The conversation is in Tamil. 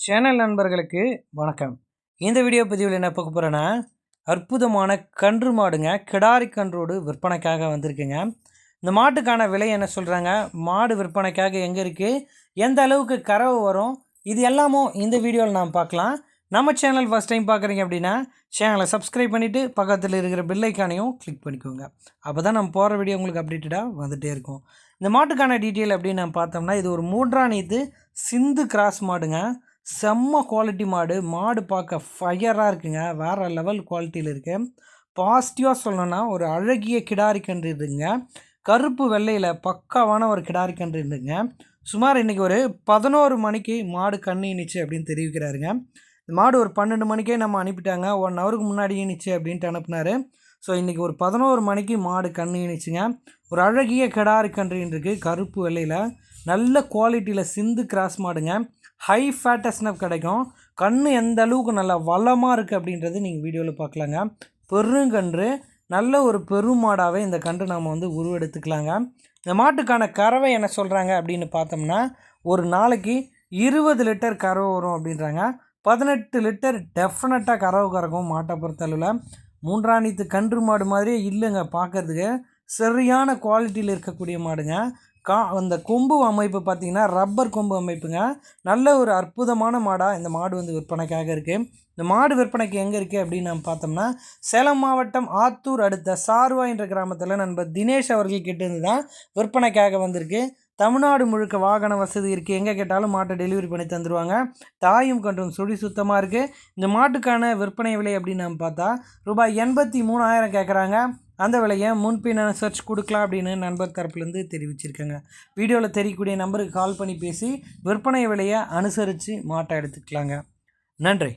சேனல் நண்பர்களுக்கு வணக்கம். இந்த வீடியோ பதிவில் என்ன பார்க்க போகிறேன்னா, அற்புதமான கன்று மாடுங்க. கிடாரி கன்றோடு விற்பனைக்காக வந்திருக்குங்க. இந்த மாட்டுக்கான விலை என்ன சொல்கிறாங்க, மாடு விற்பனைக்காக எங்கே இருக்குது, எந்த அளவுக்கு கறவை வரும், இது எல்லாமும் இந்த வீடியோவில் நாம் பார்க்கலாம். நம்ம சேனல் ஃபஸ்ட் டைம் பார்க்குறீங்க அப்படின்னா சேனலை சப்ஸ்கிரைப் பண்ணிவிட்டு பக்கத்தில் இருக்கிற பெல் ஐக்கானையும் கிளிக் பண்ணிக்கோங்க. அப்போ தான் நம்ம போகிற வீடியோ உங்களுக்கு அப்டேட்டடாக வந்துகிட்டே இருக்கும். இந்த மாட்டுக்கான டீட்டெயில் அப்படின்னு நம்ம பார்த்தோம்னா, இது ஒரு 3ஆம் நீத்து சிந்து கிராஸ் மாடுங்க. செம்ம குவாலிட்டி மாடு. மாடு பார்க்க ஃபயராக இருக்குங்க. வேறு லெவல் குவாலிட்டியில் இருக்குது. பாசிட்டிவாக சொல்லணுன்னா ஒரு அழகிய கிடாரி கன்று இருக்குங்க. கருப்பு வெள்ளையில் பக்காவான ஒரு கிடாரி கன்று இருக்குங்க. சுமார் இன்றைக்கி ஒரு 11 மணிக்கு மாடு கண்ணிச்சு அப்படின்னு தெரிவிக்கிறாருங்க. இந்த மாடு ஒரு 12 மணிக்கே நம்ம அனுப்பிட்டாங்க. 1 ஹவருக்கு முன்னாடி ஈனிச்சு அப்படின்ட்டு அனுப்புனார். ஸோ இன்றைக்கி ஒரு 11 மணிக்கு மாடு ஈனிச்சுங்க. ஒரு அழகிய கிடாரி கன்றுன்னு இருக்குது. கருப்பு வெள்ளையில் நல்ல குவாலிட்டியில் சிந்து கிராஸ் மாடுங்க. ஹை ஃபேட்டஸ்னப் கிடைக்கும். கண் எந்த அளவுக்கு நல்லா வளமாக இருக்குது அப்படின்றது நீங்கள் வீடியோவில் பார்க்கலாங்க. பெருங்கன்று நல்ல ஒரு பெருமாடாகவே இந்த கன்று நாம் உருவெடுத்துக்கலாங்க. இந்த மாட்டுக்கான கறவை என்ன சொல்கிறாங்க அப்படின்னு பார்த்தோம்னா, ஒரு நாளைக்கு 20 லிட்டர் கறவை வரும் அப்படின்றாங்க. 18 லிட்டர் டெஃபினட்டாக கறவை கறக்கும் மாட்டை பொறுத்தளவில். 3ஆம் நீத்து கன்று மாடு மாதிரியே இல்லைங்க பார்க்குறதுக்கு. சரியான குவாலிட்டியில் இருக்கக்கூடிய மாடுங்க. அந்த கொம்பு அமைப்பு பார்த்திங்கன்னா ரப்பர் கொம்பு அமைப்புங்க. நல்ல ஒரு அற்புதமான மாடாக இந்த மாடு விற்பனைக்காக இருக்குது. இந்த மாடு விற்பனைக்கு எங்கே இருக்குது அப்படின்னு நம்ம பார்த்தோம்னா, சேலம் மாவட்டம் ஆத்தூர் அடுத்த சார்வா என்ற கிராமத்தில் நண்பர் தினேஷ் அவர்கள் கிட்டேருந்து தான் விற்பனைக்காக வந்திருக்கு. தமிழ்நாடு முழுக்க வாகன வசதி இருக்குது. எங்கே கேட்டாலும் மாட்டை டெலிவரி பண்ணி தந்துடுவாங்க. தாயும் கன்றும் சுழி சுத்தமாக இருக்குது. இந்த மாட்டுக்கான விற்பனை விலை அப்படின்னு நம்ம பார்த்தா ரூபாய் 83,000 கேட்குறாங்க. அந்த விலையை முன்பின் சர்ச் கொடுக்கலாம் அப்படின்னு நண்பர் தரப்புலேருந்து தெரிவிச்சிருக்காங்க. வீடியோவில் தெரியக்கூடிய நம்பருக்கு கால் பண்ணி பேசி விற்பனை விலையை அனுசரித்து மாட்டை எடுத்துக்கலாங்க. நன்றி.